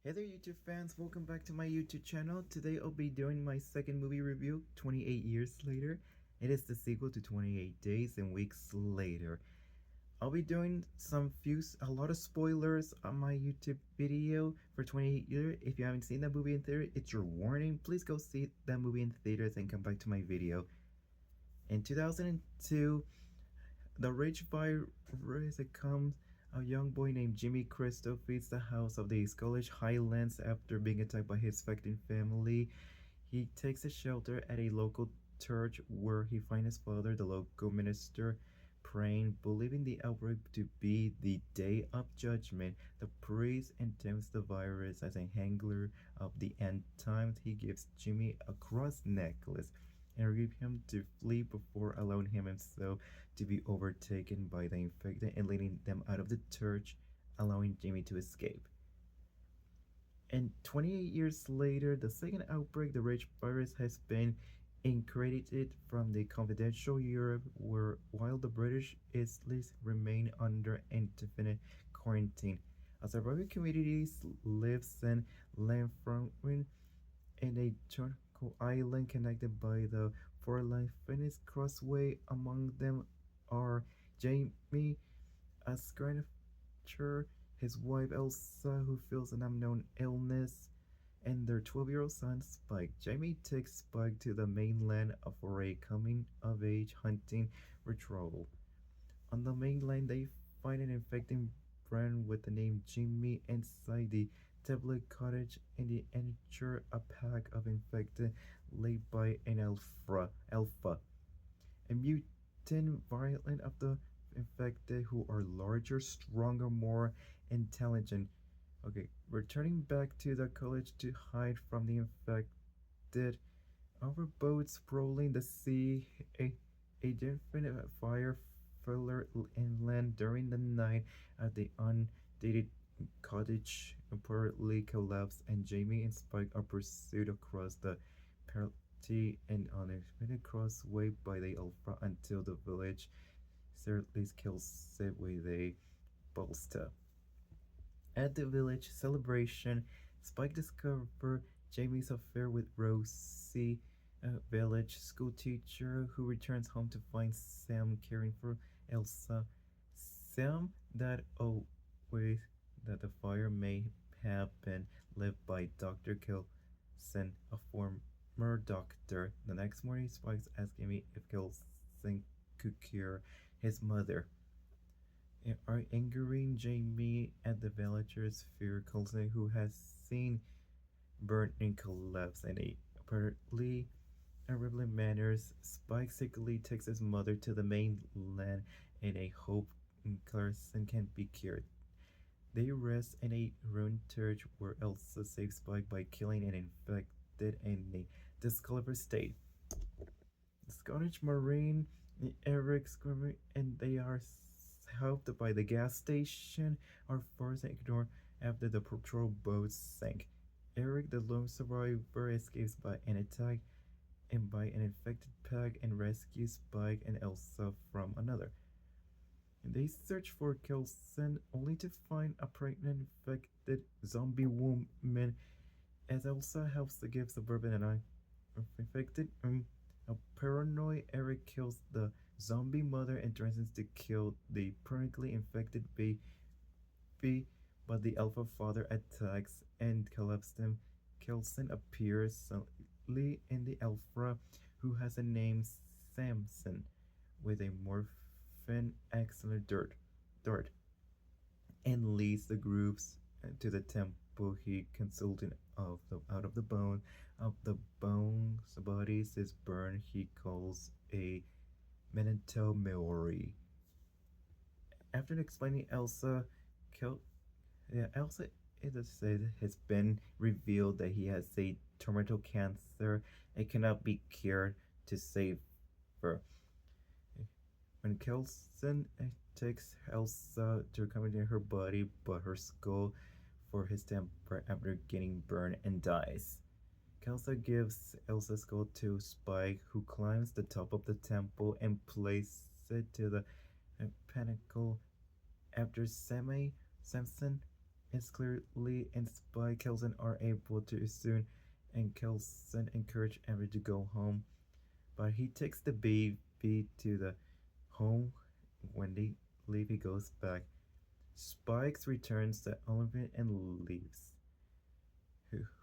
Hey there YouTube fans, welcome back to my YouTube channel. Today I'll be doing my second movie review, 28 years later. It is the sequel to 28 Days and Weeks Later. I'll be doing a lot of spoilers on my YouTube video for 28 years. If you haven't seen that movie in theater, it's your warning. Please go see that movie in theaters and come back to my video. In 2002, the rage virus comes. A young boy named Jimmy Cristo flees the house of the Scottish Highlands after being attacked by his infected family. He takes a shelter at a local church where he finds his father, the local minister, praying, believing the outbreak to be the Day of Judgment. The priest intends the virus as a handler of the end times. He gives Jimmy a cross necklace and urges him to flee before allowing himself to be overtaken by the infected and leading them out of the church, allowing Jimmy to escape. And 28 years later, the second outbreak, the rage virus, has been incredited from the confidential Europe, where while the British Isles remain under indefinite quarantine. A surviving community lives in Lanfranc in a tropical island connected by the four-line Finnish Crossway. Among them are Jamie, a scripture, his wife Elsa, who feels an unknown illness, and their 12-year-old son Spike. Jamie takes Spike to the mainland for a coming-of-age hunting retrieval. On the mainland, they find an infected friend with the name Jimmy inside the tablet cottage, and they enter a pack of infected led by an alpha, a mutant variant of the infected who are larger, stronger, more intelligent. Okay, returning back to the college to hide from the infected, our boats rolling the sea, a definite fire filler inland during the night at the undated cottage apparently collapsed, and Jamie and Spike are pursued across the party and unexpected crossway by the Alpha until the village certainly kills it with a bolster. At the village celebration, Spike discovers Jamie's affair with Rosie, a village schoolteacher who returns home to find Sam caring for Elsa. Sam, that always that the fire may have been led by Dr. Kelson, a former doctor. The next morning, Spike asks me if Kelson could cure his mother. Are angering Jamie at the villagers fear Kelson, who has seen burn and collapse in a apparently irregular manners. Spike secretly takes his mother to the mainland in a hope Kelson can be cured. They rest in a ruined church where Elsa saves Spike by killing an infected in a discolored state. The Scottish Marine Eric screaming, and they are helped by the gas station, are forced to ignore after the patrol boats sank. Eric, the lone survivor, escapes by an attack and by an infected pack and rescues Spike and Elsa from another. And they search for Kelson only to find a pregnant infected zombie woman as Elsa helps to give suburban and infected. A paranoid Eric kills the zombie mother and threatens to kill the permanently infected baby, but the alpha father attacks and collapses them. Kelson appears suddenly in the alpha, who has a name Samson, with a morphin excellent dart, and leads the groups to the temple. He consulted out of the bones bodies is burned. He calls a memento mori. After explaining Elsa, Elsa it is said has been revealed that he has a terminal cancer. It cannot be cured to save her. When Kelson takes Elsa to accommodate her body but her skull for his temper after getting burned and dies. Elsa gives Elsa's skull to Spike, who climbs the top of the temple and places it to the pinnacle. After Samson It's clearly and Spike Kelson are able to soon, and Kelson encourage Amber to go home, but he takes the baby to the home. When they leave, he goes back. Spikes returns the elephant and leaves.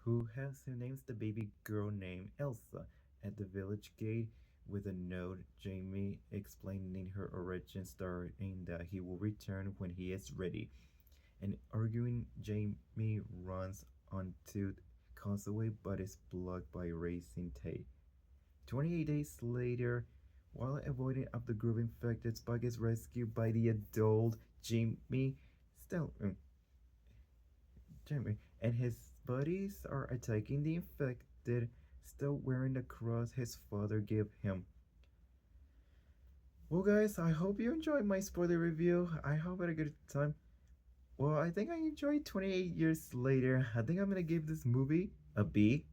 Who names the baby girl named Elsa at the village gate with a note. Jamie explaining her origin, stating that he will return when he is ready. And arguing, Jamie runs onto Causeway but is blocked by racing Tate. 28 days later, while avoiding up the group infected, Spike is rescued by the adult Jamie. Still, Jamie and his buddies are attacking the infected, still wearing the cross his father gave him. Well, guys, I hope you enjoyed my spoiler review. I hope I had a good time. Well, I think I enjoyed 28 years later. I think I'm gonna give this movie a B.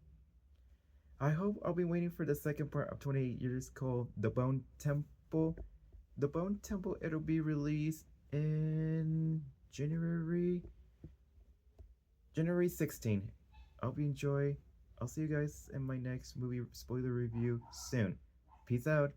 I hope I'll be waiting for the second part of 28 years called The Bone Temple. The Bone Temple, it'll be released in January 16. Hope you enjoy. I'll see you guys in my next movie spoiler review soon. Peace out.